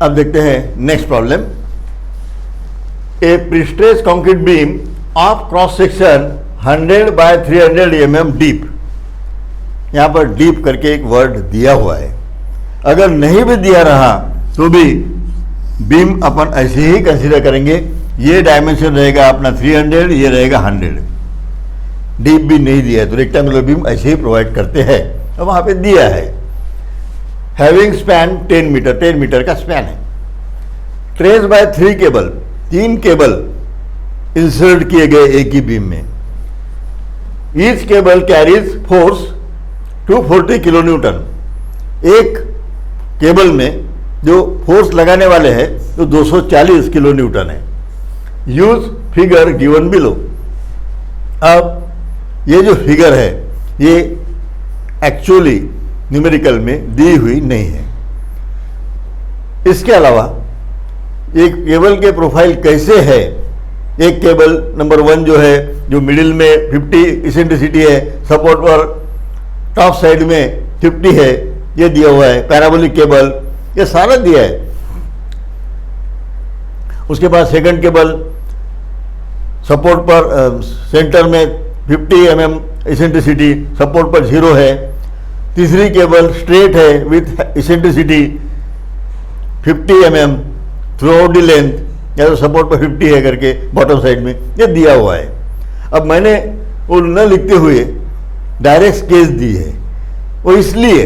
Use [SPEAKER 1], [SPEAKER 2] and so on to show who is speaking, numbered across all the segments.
[SPEAKER 1] अब देखते हैं next problem. A prestress concrete beam of cross section 100 by 300 mm deep, यहाँ पर डीप करके एक वर्ड दिया हुआ है। अगर नहीं भी दिया रहा तो भी बीम अपन ऐसे ही कंसीडर करेंगे। ये डायमेंशन रहेगा अपना 300, ये रहेगा 100। डीप भी नहीं दिया है तो रेक्टेंगुलर बीम ऐसे ही प्रोवाइड करते हैं। अब वहाँ पे दिया है हैविंग स्पैन 10 मीटर, 10 मीटर का स्पैन है। Stressed by 3 cable, 3 cable insert किए गए एक ही बीम में। Each cable carries force 240 kilo newton. एक केबल में जो फोर्स लगाने वाले हैं तो 240 किलो न्यूटन है। Use figure given below. अब ये जो फिगर है ये एक्चुअली न्यूमेरिकल में दी हुई नहीं है। इसके अलावा एक केबल के प्रोफाइल कैसे है, एक केबल नंबर 1 जो है, जो मिडिल में 50 इसेंट्रिसिटी है, सपोर्ट पर टॉप साइड में 50 है, ये दिया हुआ है। पैराबोलिक केबल, ये सारा दिया है। उसके बाद सेकंड केबल सपोर्ट पर सेंटर में 50 mm इसेंट्रिसिटी, सपोर्ट पर 0 है। तीसरी केबल स्ट्रेट है with eccentricity 50 mm through out the length, या तो सपोर्ट पर 50 है करके बॉटम साइड में ये दिया हुआ है। अब मैंने वो न लिखते हुए डायरेक्ट स्केच दी है, वो इसलिए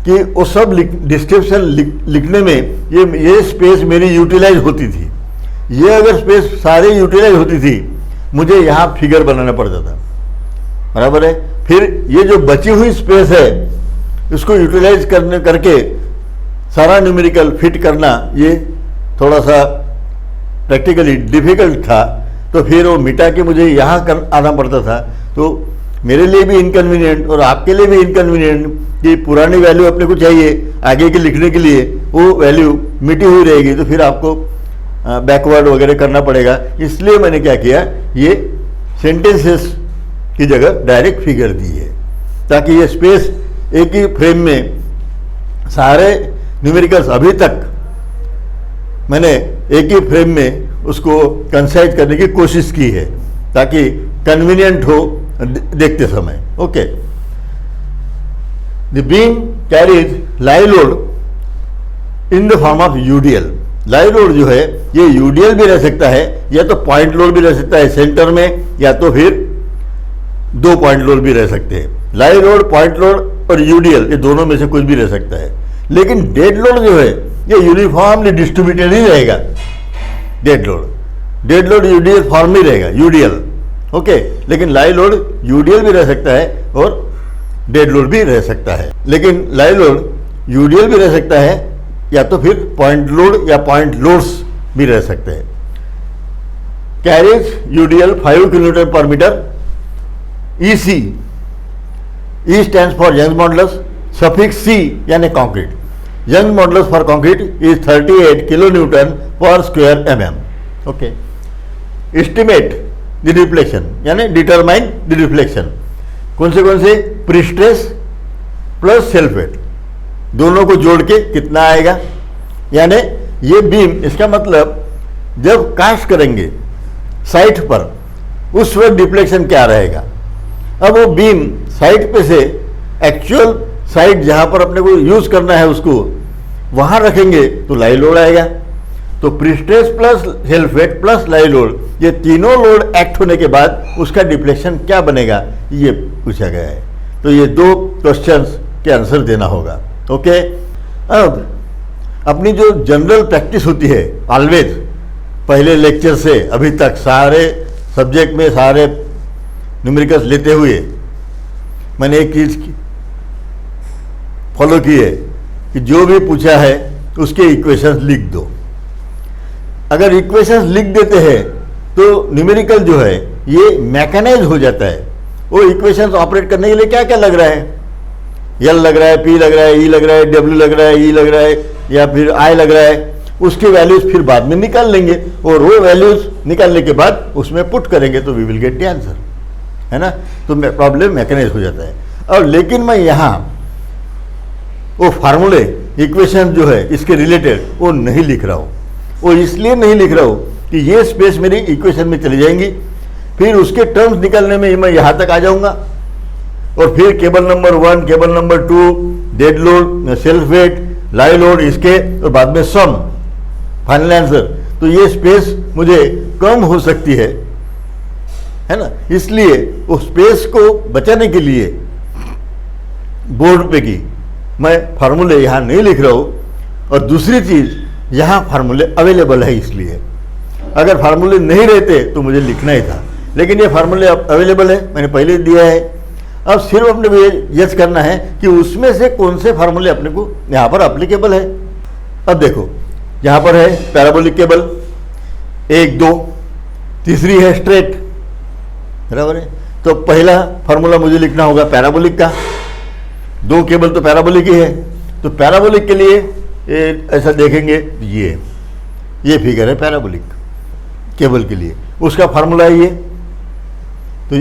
[SPEAKER 1] कि वो सब डिस्क्रिप्शन लिखने में ये स्पेस मेरी यूटिलाइज होती थी। ये अगर स्पेस सारी यूटिलाइज होती थी मुझे यहाँ फिगर बनाना पड़ता था, बराबर है। फिर ये जो बची हुई स्पेस है इसको यूटिलाइज करके सारा न्यूमेरिकल फिट करना ये थोड़ा सा प्रैक्टिकली डिफिकल्ट था। तो फिर वो मिटा के मुझे यहाँ आना पड़ता था। तो मेरे लिए भी इनकन्वीनियंट और आपके लिए भी इनकन्वीनियंट कि पुरानी वैल्यू अपने को चाहिए आगे के लिखने के लिए, वो वैल्यू मिटी हुई रहेगी तो फिर आपको बैकवर्ड वगैरह करना पड़ेगा। इसलिए मैंने क्या किया, ये सेंटेंसेस की जगह डायरेक्ट फिगर दी है ताकि ये स्पेस एक ही फ्रेम में सारे न्यूमेरिकल्स अभी तक मैंने एक ही फ्रेम में उसको कंसाइज करने की कोशिश की है ताकि कन्वीनियंट हो देखते समय। Okay, the beam carries live load in the form of UDL. Live load जो है ये यूडीएल भी रह सकता है या तो पॉइंट लोड भी रह सकता है सेंटर में, या तो फिर 2 पॉइंट लोड भी रह सकते हैं। लाइव लोड, पॉइंट लोड और यूडीएल ये दोनों में से कुछ भी रह सकता है। लेकिन डेड लोड जो है ये यूनिफॉर्मली डिस्ट्रीब्यूटेड ही रहेगा। डेड लोड यूडीएल फॉर्म ही रहेगा, यूडीएल। ओके, लेकिन लाइव लोड यूडीएल भी रह सकता है और डेड लोड भी रह सकता है। लेकिन लाइव लोड यूडीएल भी रह सकता है या तो फिर पॉइंट लोड या पॉइंट लोड्स भी रह सकते हैं। Carries UDL 5 kilometre per metre. EC, E stands for Young modulus, suffix C यानी concrete. Young modulus for concrete is 38 kilo newton per square mm। Okay, estimate the reflection यानी determine the reflection. कौन से prestress plus self wait दोनों को जोड़ के कितना आएगा। यानी ये बीम, इसका मतलब जब कास्ट करेंगे साइट पर उस वक्त डिफ्लेक्शन क्या रहेगा। अब वो बीम साइट पे से एक्चुअल साइट जहां पर अपने को यूज करना है उसको वहां रखेंगे तो लाइव लोड आएगा। तो prestress plus self weight plus live load, ये तीनों लोड एक्ट होने के बाद उसका डिफ्लेक्शन क्या बनेगा ये पूछा गया है। तो ये 2 क्वेश्चंस के आंसर देना होगा। ओके, अब अपनी जो जनरल प्रैक्टिस होती है ऑलवेज, पहले लेक्चर से अभी तक सारे सब्जेक्ट में सारे न्यूमेरिकल्स लेते हुए मैंने एक चीज फॉलो की है कि जो भी पूछा है उसके इक्वेशंस लिख दो। अगर इक्वेशंस लिख देते हैं तो न्यूमेरिकल जो है ये मैकेनाइज हो जाता है। वो इक्वेशंस ऑपरेट करने के लिए क्या क्या लग रहा है, एल लग रहा है, पी लग रहा है, ई लग रहा है, डब्ल्यू लग रहा है, ई लग रहा है या फिर आई लग रहा है, उसकी वैल्यूज फिर बाद में निकाल लेंगे और वो वैल्यूज निकालने के बाद उसमें पुट करेंगे तो we will get the answer, है ना। तो प्रॉब्लम मैकेनाइज हो जाता है। और लेकिन मैं यहाँ वो फार्मूले इक्वेशन जो है इसके रिलेटेड वो नहीं लिख रहा हूँ। वो इसलिए नहीं लिख रहा हूँ कि ये स्पेस मेरी इक्वेशन में चली जाएंगी, फिर उसके टर्म्स निकालने में मैं यहाँ तक आ जाऊँगा, और फिर cable number 1, cable number 2, dead load, self weight, live load, इसके और बाद में सम, फाइनल आंसर। तो ये स्पेस मुझे कम हो सकती है ना। इसलिए उस स्पेस को बचाने के लिए बोर्ड पे की मैं फार्मूले यहाँ नहीं लिख रहा हूँ। और दूसरी चीज़, यहाँ फार्मूले अवेलेबल है, इसलिए अगर फार्मूले नहीं रहते तो मुझे लिखना ही था, लेकिन ये फार्मूले अब अवेलेबल है, मैंने पहले दिया है। अब सिर्फ अपने को ये जज करना है कि उसमें से कौन से फार्मूले अपने को यहाँ पर एप्लीकेबल है। अब देखो, यहाँ पर है पैराबोलिक केबल 1, 2, तीसरी है स्ट्रेट, बराबर है। तो पहला फार्मूला मुझे लिखना होगा पैराबोलिक का, 2 केबल तो पैराबोलिक ही है। तो पैराबोलिक के लिए ऐसा देखेंगे, ये फिगर है पैराबोलिक केबल के लिए, उसका फार्मूला है ये, तो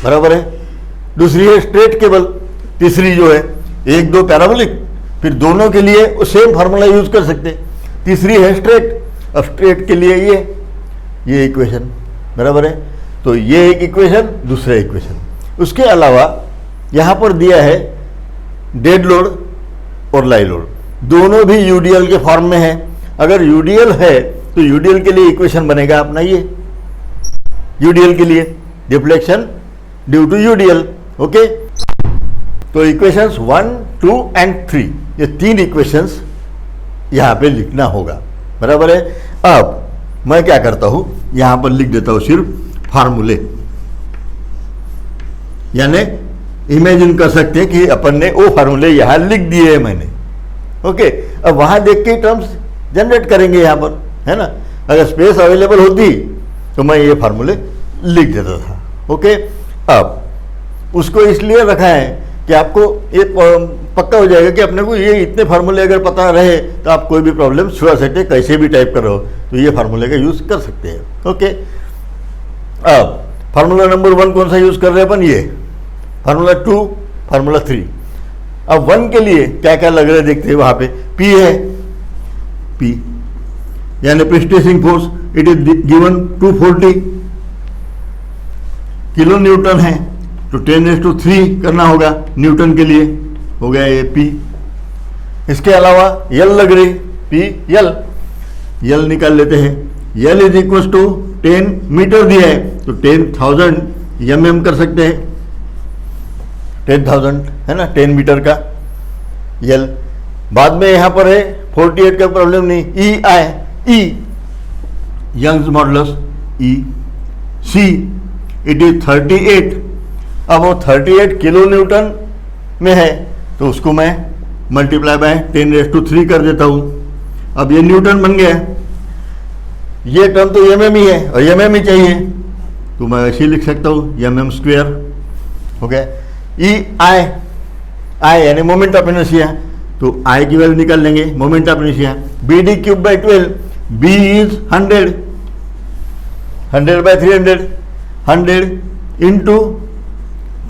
[SPEAKER 1] बराबर है। दूसरी है स्ट्रेट केबल, तीसरी जो है 1, 2 पैराबोलिक, फिर दोनों के लिए सेम फार्मूला यूज कर सकते हैं। तीसरी है स्ट्रेट, अब स्ट्रेट के लिए ये इक्वेशन, बराबर है। तो ये एक इक्वेशन, दूसरा इक्वेशन। उसके अलावा यहाँ पर दिया है डेड लोड और लाइव लोड, दोनों भी यूडीएल के फॉर्म में है। अगर यूडीएल है तो यूडीएल के लिए इक्वेशन बनेगा अपना ये, यूडीएल के लिए deflection due to UDL, okay. तो इक्वेशंस 1, 2 एंड 3, ये 3 इक्वेशंस यहाँ पे लिखना होगा, बराबर है। अब मैं क्या करता हूँ, यहाँ पर लिख देता हूँ सिर्फ फार्मूले, यानी इमेजिन कर सकते हैं कि अपन ने वो फार्मूले यहाँ लिख दिए हैं मैंने, ओके। अब वहाँ देख के टर्म्स जनरेट करेंगे यहाँ पर, है ना। अगर स्पेस अवेलेबल होती तो मैं ये फार्मूले लिख देता था, ओके। अब उसको इसलिए रखा है कि आपको ये पक्का हो जाएगा कि अपने को ये इतने फार्मूले अगर पता रहे तो आप कोई भी प्रॉब्लम छुड़ा सकते हैं, कैसे भी टाइप करो तो ये फार्मूले का यूज़ कर सकते हैं, ओके। अब फार्मूला नंबर 1 कौन सा यूज़ कर रहे हैं अपन, ये फार्मूला 2, फार्मूला 3। अब 1 के लिए क्या क्या लग रहा है देखते हैं, वहाँ पे P है, P यानी prestressing force, it is given 240 kilo newton है, तो 10⁻³ करना होगा न्यूटन के लिए, हो गया ये P। इसके अलावा L लग रही, P L, L निकाल लेते हैं। L is equal to 10 meter दिया है तो 10,000 mm कर सकते हैं, 10,000 है ना, 10 मीटर का L। बाद में यहाँ पर है 48 का प्रॉब्लम नहीं, E Young's modulus E, C it is 38। अब वो 38 किलो न्यूटन में है तो उसको मैं मल्टीप्लाई बाय 10⁻³ कर देता हूँ। अब ये न्यूटन बन गया, ये टर्म तो mm ही है और mm ही चाहिए तो मैं ऐसे ही लिख सकता हूँ mm², हो गया। I यानी मोमेंट ऑफ इनर्शिया, तो I की वैल्यू निकाल लेंगे, moment of inertia BD³/12, B is 100, 100/300, 100 into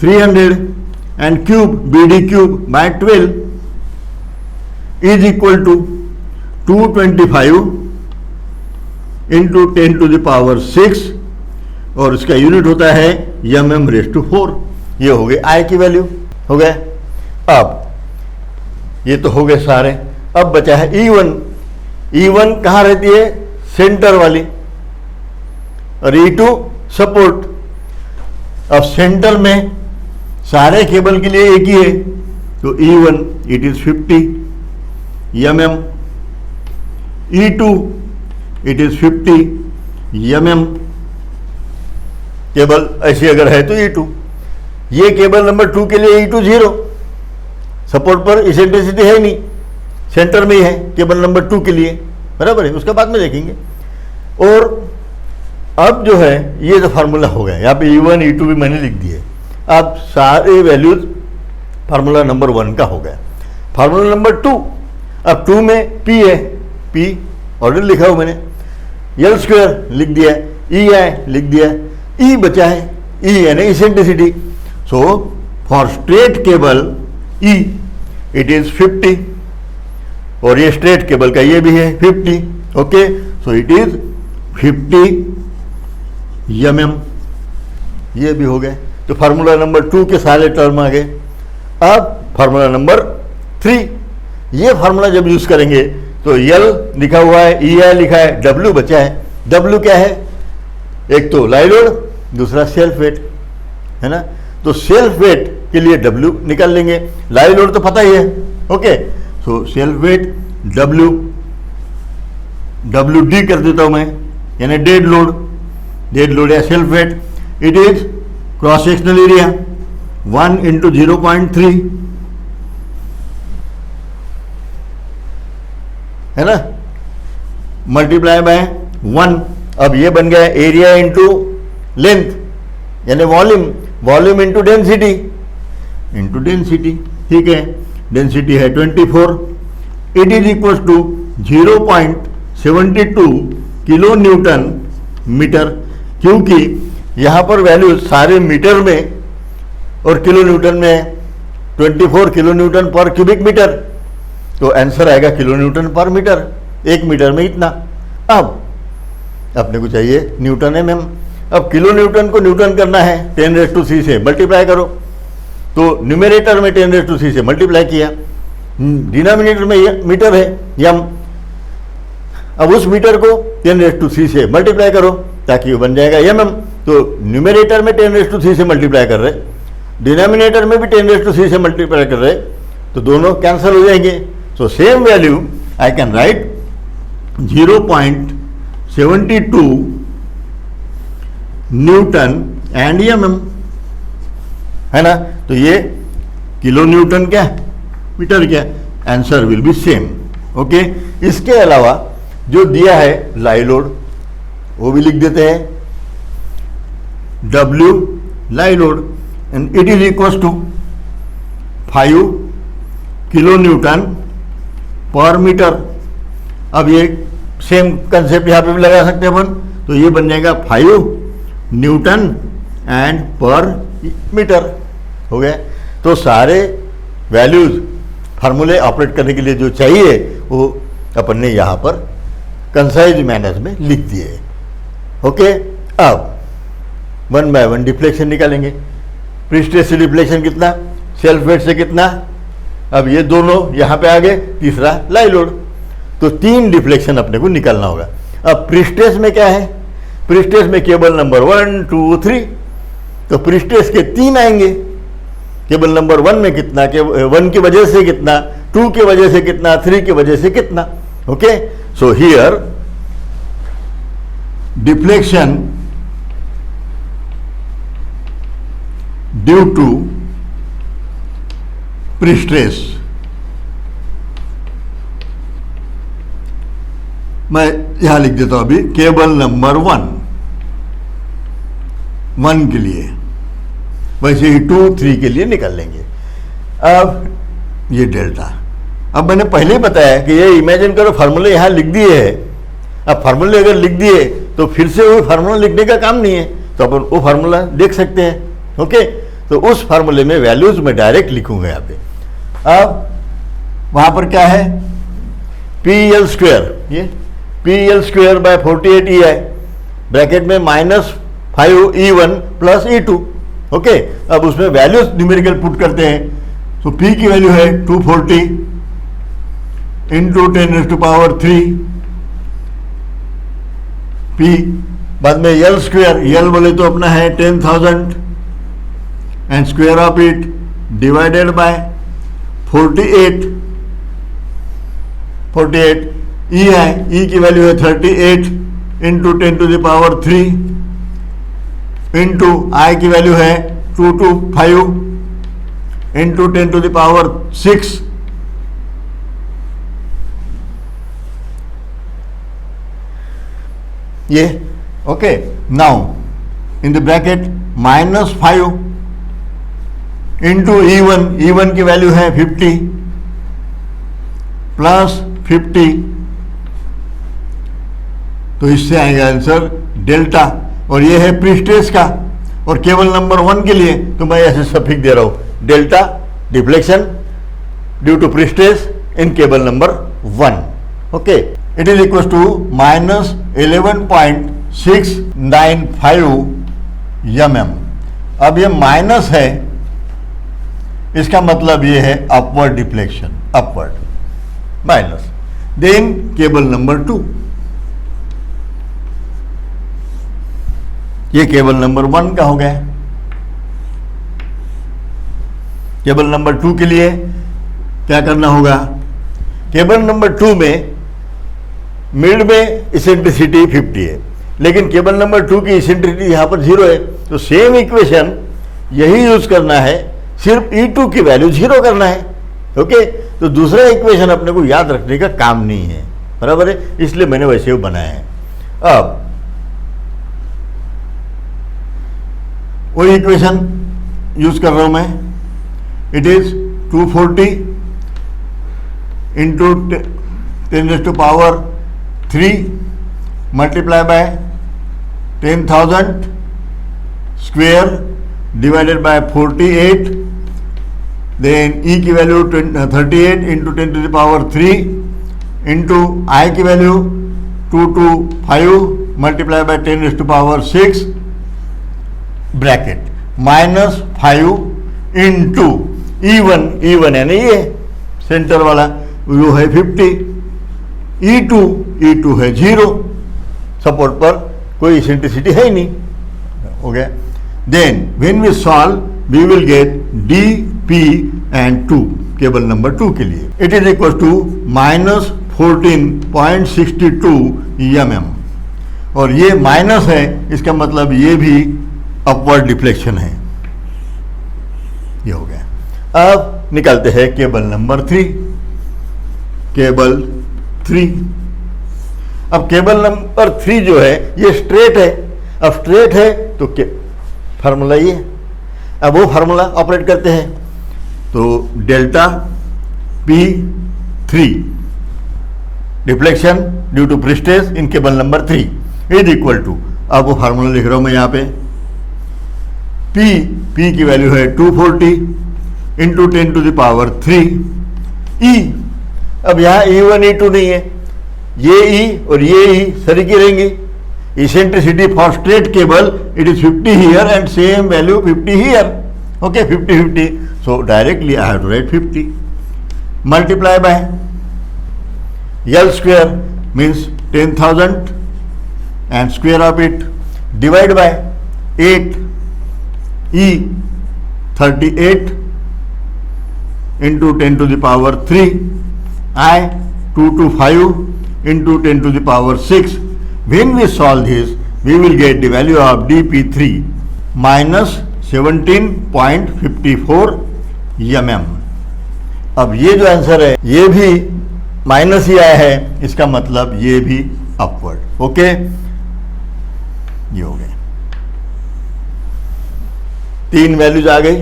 [SPEAKER 1] 300 and cube BD³/12 is equal to 225 into 10⁻⁶, और इसका यूनिट होता है mm⁴। ये हो गए I की वैल्यू, हो गए। अब ये तो हो गए सारे, अब बचा है E1 कहाँ रहती है, सेंटर वाली, और E2 सपोर्ट। अब सेंटर में सारे केबल के लिए एक ही है, तो E1 it is 50 mm, E2 it is 50 mm। Cable ऐसी अगर है तो E2, ये केबल नंबर 2 के लिए E2 0, सपोर्ट पर इसेंट्रिसिटी है नहीं, सेंटर में ही है केबल नंबर 2 के लिए, बराबर है, उसका बाद में देखेंगे। और अब जो है ये जो फार्मूला हो गया, यहाँ पे E1 E2 भी मैंने लिख दिए। अब सारे वैल्यूज फार्मूला नंबर 1 का हो गया। फार्मूला नंबर 2, अब 2 में P है, P ऑलरेडी लिखा हो मैंने, L² लिख दिया, EI लिख दिया, E बचा है, E यानी eccentricity. So for straight cable E it is 50 और ये स्ट्रेट केबल का ये भी है 50. Okay, so it is 50 mm. ये भी हो गए. तो फार्मूला नंबर 2 के सारे टर्म आ गए. अब फार्मूला नंबर 3, ये फार्मूला जब यूज करेंगे तो L लिखा हुआ है, EI लिखा है, W बचा है. W क्या है? एक तो लाइव लोड, दूसरा सेल्फ वेट है ना. तो सेल्फ वेट के लिए W निकाल लेंगे. लाइव लोड तो पता ही है. Okay, so self weight WD कर देता हूं मैं, यानी डेड लोड. डेड लोड या self weight, it is cross sectional area 1 × 0.3 है ना, मल्टीप्लाई बाय 1. अब ये बन गया एरिया इंटू लेंथ, यानी वॉल्यूम. Volume into density. ठीक है, डेंसिटी है 24. It is equal to 0.72 kilo newton meter. क्योंकि यहाँ पर वैल्यू सारे मीटर में और किलो न्यूटन में 24 किलो न्यूटन पर क्यूबिक मीटर, तो आंसर आएगा kilo newton per metre. 1 metre में इतना. अब अपने को चाहिए न्यूटन mm. अब किलो न्यूटन को न्यूटन करना है 10⁻³ से मल्टीप्लाई करो. तो न्यूमरेटर में 10⁻³ से मल्टीप्लाई किया, डिनोमिनेटर में मीटर है यम. अब उस मीटर को 10⁻³ से मल्टीप्लाई करो ताकि वो बन जाएगा mm. तो न्यूमरेटर में 10⁻³ से मल्टीप्लाई कर रहे, डिनोमिनेटर में भी 10⁻³ से मल्टीप्लाई कर रहे, तो दोनों कैंसिल हो जाएंगे. So same value I can write 0.72 Newton and mm है ना. तो ये किलो न्यूटन क्या, मीटर क्या, answer will be same. Okay, इसके अलावा जो दिया है लाइव लोड वो भी लिख देते हैं. W live load and it is equal to 5 kilo newton per meter. अब ये सेम कंसेप्ट यहाँ पे भी लगा सकते हैं अपन. तो ये बन जाएगा 5 न्यूटन एंड पर मीटर. हो गया. तो सारे वैल्यूज फार्मूले ऑपरेट करने के लिए जो चाहिए वो अपन ने यहाँ पर कंसाइज मैनर में लिख दिए. ओके, अब 1 बाय 1 डिफ्लेक्शन निकालेंगे. प्रीस्ट्रेस से डिफ्लेक्शन कितना, सेल्फ वेट से कितना. अब ये दोनों यहाँ पे आ गए, तीसरा लाइव लोड. तो 3 डिफ्लेक्शन अपने को निकालना होगा. अब प्रीस्ट्रेस में क्या है, प्रीस्ट्रेस में केबल नंबर 1, 2, 3. तो प्रीस्ट्रेस के 3 आएंगे. केबल नंबर 1 में कितना, 1 की वजह से कितना, 2 की वजह से कितना, 3 की वजह से कितना. Okay, so here deflection due to prestress, मैं यहां लिख देता हूं अभी केबल नंबर 1 के लिए, वैसे ही 2, 3 के लिए निकाल लेंगे. अब ये डेल्टा, अब मैंने पहले ही बताया कि ये इमेजिन करो फार्मूले यहां लिख दिए हैं. अब फार्मूले अगर लिख दिए तो फिर से वो फार्मूला लिखने का काम नहीं है, तो अपन वो फार्मूला देख सकते हैं. ओके, तो उस फार्मूले में वैल्यूज में डायरेक्ट लिखूंगा यहाँ पे. अब वहां पर क्या है, PL², ये PL² बाय 48 EI ब्रैकेट में -5E1 + E2. ओके, अब उसमें वैल्यूज न्यूमेरिकल पुट करते हैं. तो P की वैल्यू है 240 × 10⁻³ P. बाद में L², L बोले तो अपना है 10,000 and square of it divided by 48. E है, E की वैल्यू है 38 × 10⁻³ इंटू I की वैल्यू है 225 × 10⁻6. ये okay. Now in the bracket -5 into E1 की वैल्यू है 50 + 50. तो इससे आएगा आंसर डेल्टा. और ये है प्रीस्ट्रेस का. और केबल नंबर 1 के लिए तो मैं ऐसे सफिक्स दे रहा हूं, delta deflection due to prestress in cable number 1. Okay, it is equals to minus 11.695 mm. अब ये माइनस है, इसका मतलब ये है upward deflection, upward minus. Then cable number 2, ये केबल नंबर 1 का हो गया. केबल नंबर 2 के लिए क्या करना होगा? केबल नंबर 2 में मिड में इसेंट्रिसिटी 50 है, लेकिन केबल नंबर 2 की इसेंट्रिसिटी यहाँ पर 0 है. तो सेम इक्वेशन यही यूज करना है, सिर्फ E2 की वैल्यू 0 करना है. ओके, तो दूसरा इक्वेशन अपने को याद रखने का काम नहीं है, बराबर है, इसलिए मैंने वैसे वो बनाया है. अब वही इक्वेशन यूज कर रहा हूं मैं. It is 240 into 10⁻³ multiply by 10,000 square divided by 48. Then E की वैल्यू 38 इंटू 10⁻³ इंटू I की वैल्यू 225 multiply by 10⁻6 bracket -5 into E1 यानी ये सेंटर वाला वो है 50, E2 है 0, सपोर्ट पर कोई इसेंट्रिसिटी है ही नहीं. हो गया. Then when we solve we will get DP and 2 cable number 2 के लिए. It is equal to -14.62 mm. और ये माइनस है, इसका मतलब ये भी अपवर्ड डिफ्लेक्शन है. ये हो गया. अब निकालते हैं केबल नंबर 3. केबल 3. अब केबल नंबर 3 जो है ये स्ट्रेट है. अब स्ट्रेट है तो फार्मूला ये. अब वो फार्मूला ऑपरेट करते हैं. तो delta P3 deflection due to prestress in cable number 3 is equal to, अब वो फार्मूला लिख रहा हूं मैं यहाँ पे. P की वैल्यू है 240 इंटू 10⁻³ E. अब यहाँ E1 E2 नहीं है, ये E और ये E सरीकी रहेंगी. Eccentricity for straight cable it is 50 here and same value 50 here. Okay, 50 so directly I have to write 50 multiply by L square means 10,000 and square of it divide by 8 E 38 into 10⁻³ I 225 इंटू 10⁻6. When we solve this, we will get the value of DP3 -17.54 mm. अब ये जो answer है ये भी minus ही आया है, इसका मतलब ये भी अपवर्ड. ओके, ये हो गए. 3 वैल्यूज आ गई.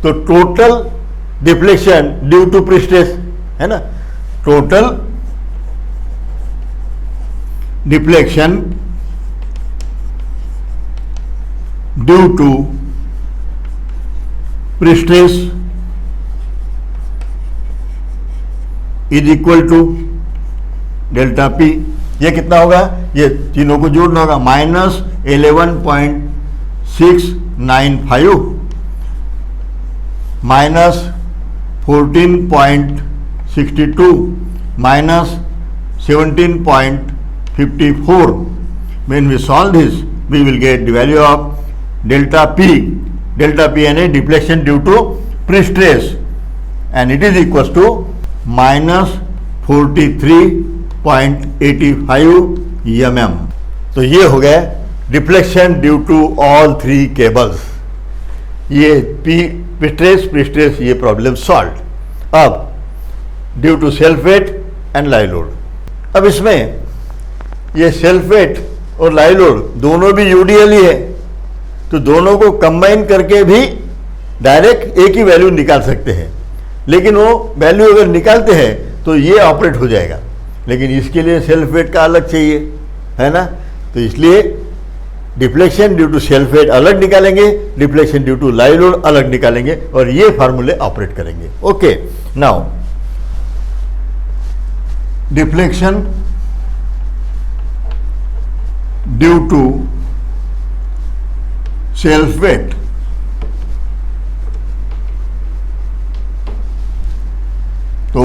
[SPEAKER 1] तो total deflection due to prestress है ना, total deflection due to prestress is equal to delta P. ये कितना होगा? ये तीनों को जोड़ना होगा. -11.695 -14.62 -17.54. When we solve this, we will get the value of delta P. Delta P यानी deflection due to pre-stress, and it is equals to -43.85 mm. तो ये हो गया deflection due to all 3 cables. ये प्रिस्टेज ये प्रॉब्लम सॉल्व. अब due to self weight and live load. अब इसमें ये सेल्फ वेट और लाइव लोड दोनों भी यूडीएल ही है, तो दोनों को कंबाइन करके भी डायरेक्ट एक ही वैल्यू निकाल सकते हैं. लेकिन वो वैल्यू अगर निकालते हैं तो ये ऑपरेट हो जाएगा, लेकिन इसके लिए सेल्फ वेट का अलग चाहिए, है ना. तो इसलिए deflection due to self weight अलग निकालेंगे, deflection due to live load अलग निकालेंगे, और ये फार्मूले ऑपरेट करेंगे. Okay, now deflection due to self weight. तो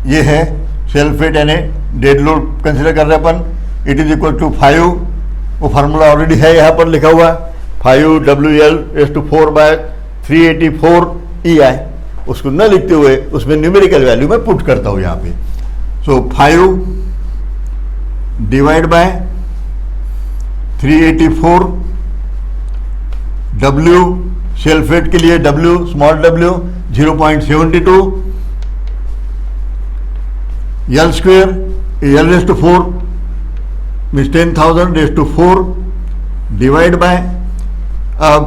[SPEAKER 1] ये है सेल्फ वेट यानी डेड लोड कंसिडर कर रहे हैं अपन। इट इज इक्वल टू 5, वो फार्मूला ऑलरेडी है यहाँ पर लिखा हुआ, 5WL/4/384 EI। उसको न लिखते हुए उसमें न्यूमेरिकल वैल्यू मैं पुट करता हूँ यहाँ पे। सो 5 divide by 384, W self weight के लिए W small w 0.72, L square L⁴ means 10,000/4 divide by, अब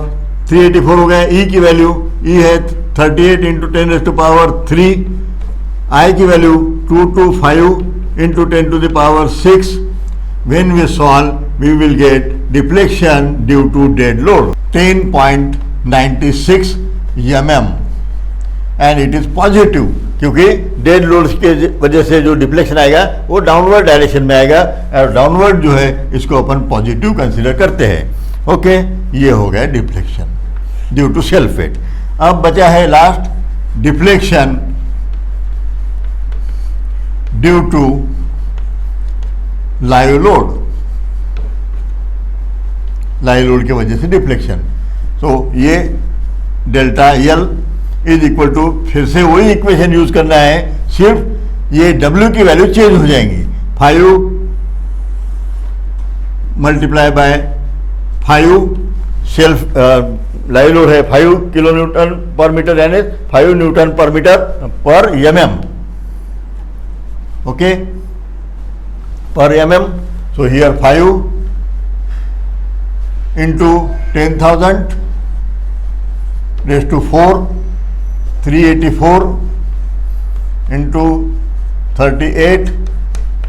[SPEAKER 1] 384 हो गया, E की वैल्यू E है 38 × 10⁻3, I की वैल्यू 225 × 10⁻6। When we solve, we will get deflection due to dead load 10.96 mm and it is positive, क्योंकि डेड लोड के वजह से जो डिफ्लेक्शन आएगा वो डाउनवर्ड डायरेक्शन में आएगा, और डाउनवर्ड जो है इसको अपन पॉजिटिव कंसीडर करते हैं। ओके, ये हो गया deflection due to self weight. अब बचा है last deflection due to live load, live load की वजह से डिफ्लेक्शन। तो ये delta L is equal to, फिर से वही इक्वेशन यूज करना है, सिर्फ ये W की वैल्यू चेंज हो जाएंगी। 5 × 5 सेल्फ लाइव लोड है 5 kN/m यानी 5 Nm/mm। Okay, per mm, so here 5 into 10,000/4 384 into 38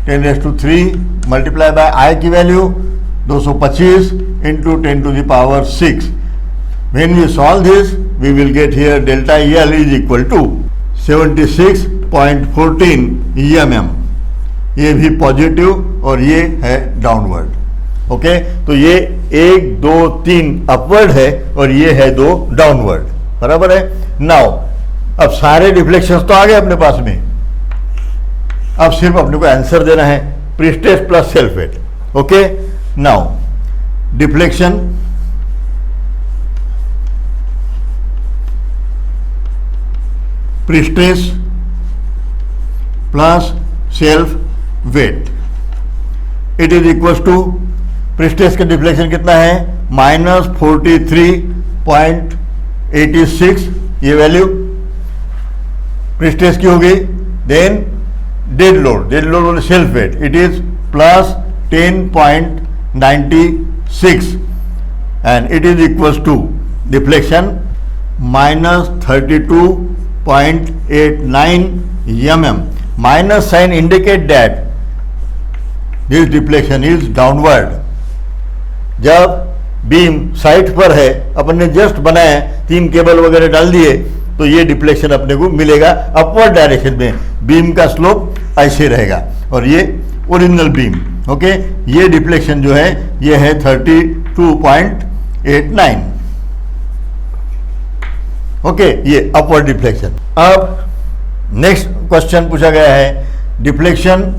[SPEAKER 1] 10⁻³ multiply bye I की वैल्यू 225 into 10⁻6। When we solve this, we will get here delta L is equal to 76.14 mm। ये भी positive और ये है downward. Okay, तो ये 1 2 3 अपवर्ड है और ये है 2 डाउनवर्ड, बराबर है। नाउ अब सारे डिफ्लेक्शंस तो आ गए अपने पास में, अब सिर्फ अपने को आंसर देना है, prestress plus self weight. Okay, now deflection prestress plus self weight, it is equal to, prestress का डिफ्लेक्शन कितना है -43.86, ये वैल्यू प्रीस्ट्रेस की होगी। देन डेड लोड वाले self weight, it is plus 10.96 and it is equal to deflection -32.89 mm। Minus sign indicate that this deflection is downward. जब beam site पर है, अपन ने जस्ट बनाया, 3 केबल वगैरह डाल दिए, तो ये डिफ्लेक्शन अपने को मिलेगा अपवर्ड डायरेक्शन में, बीम का स्लोप ऐसे रहेगा, और ये ओरिजिनल बीम। ओके, ये डिफ्लेक्शन जो है ये है 32.89। ओके, ये अपवर्ड डिफ्लेक्शन। अब नेक्स्ट क्वेश्चन पूछा गया है, डिफ्लेक्शन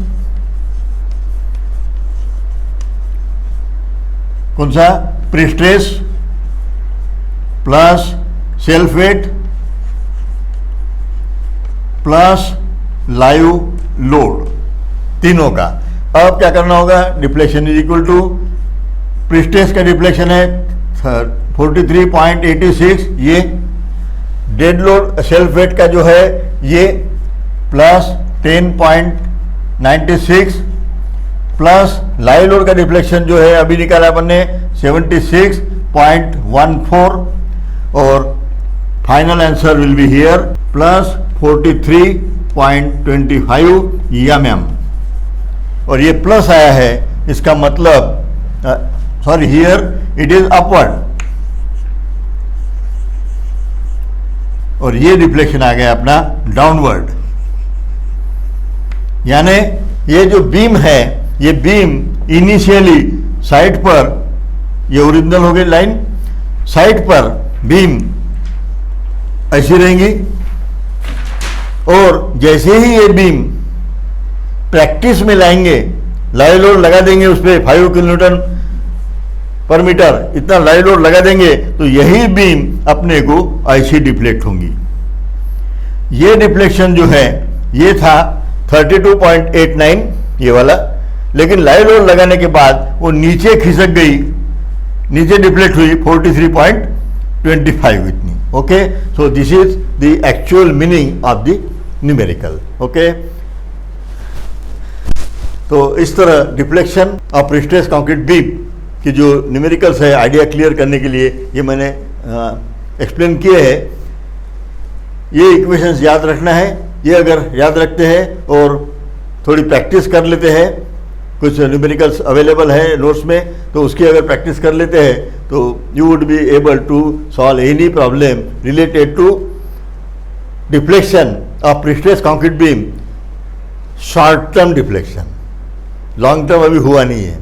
[SPEAKER 1] कौन सा, prestress plus self weight plus live load, तीनों का। अब क्या करना होगा, deflection is equal to, prestress का डिफ्लेक्शन है 43.86, ये डेड लोड सेल्फ वेट का जो है ये प्लस 10.96 प्लस लाइव लोड का डिफ्लेक्शन जो है अभी निकाला अपन ने 76.14, और final answer will be here plus 43.25 mm। और ये प्लस आया है, इसका मतलब sorry, here it is upward, और ये डिफ्लेक्शन आ गया अपना डाउनवर्ड। यानी ये जो बीम है, ये बीम इनिशियली साइड पर, ये ओरिजिनल हो गई लाइन, साइड पर बीम ऐसी रहेंगी और जैसे ही ये बीम प्रैक्टिस में लाएंगे, लाइव लोड लगा देंगे उस पर 5 किलोन्यूटन पर मीटर इतना लाइव लोड लगा देंगे तो यही बीम अपने को ऐसी डिफ्लेक्ट होंगी। ये डिफ्लेक्शन जो है ये था 32.89 ये वाला, लेकिन लाइव लोड लगाने के बाद वो नीचे खिसक गई, नीचे डिफ्लेक्ट हुई 43.25 इतनी। Okay, so this is the actual meaning of the numerical. Okay, तो इस तरह deflection of prestress concrete beam की जो न्यूमेरिकल्स है, आइडिया क्लियर करने के लिए ये मैंने एक्सप्लेन किए हैं। ये इक्वेशंस याद रखना है। ये अगर याद रखते हैं और थोड़ी प्रैक्टिस कर लेते हैं, कुछ न्यूमेरिकल्स अवेलेबल है नोट्स में, तो उसकी अगर प्रैक्टिस कर लेते हैं तो you would be able to solve any problem related to deflection of prestress concrete beam, short term deflection. Long term अभी हुआ नहीं है।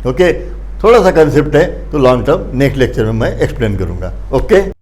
[SPEAKER 1] ओके, थोड़ा सा कंसेप्ट है, तो लॉन्ग टर्म नेक्स्ट लेक्चर में मैं एक्सप्लेन करूंगा। ओके।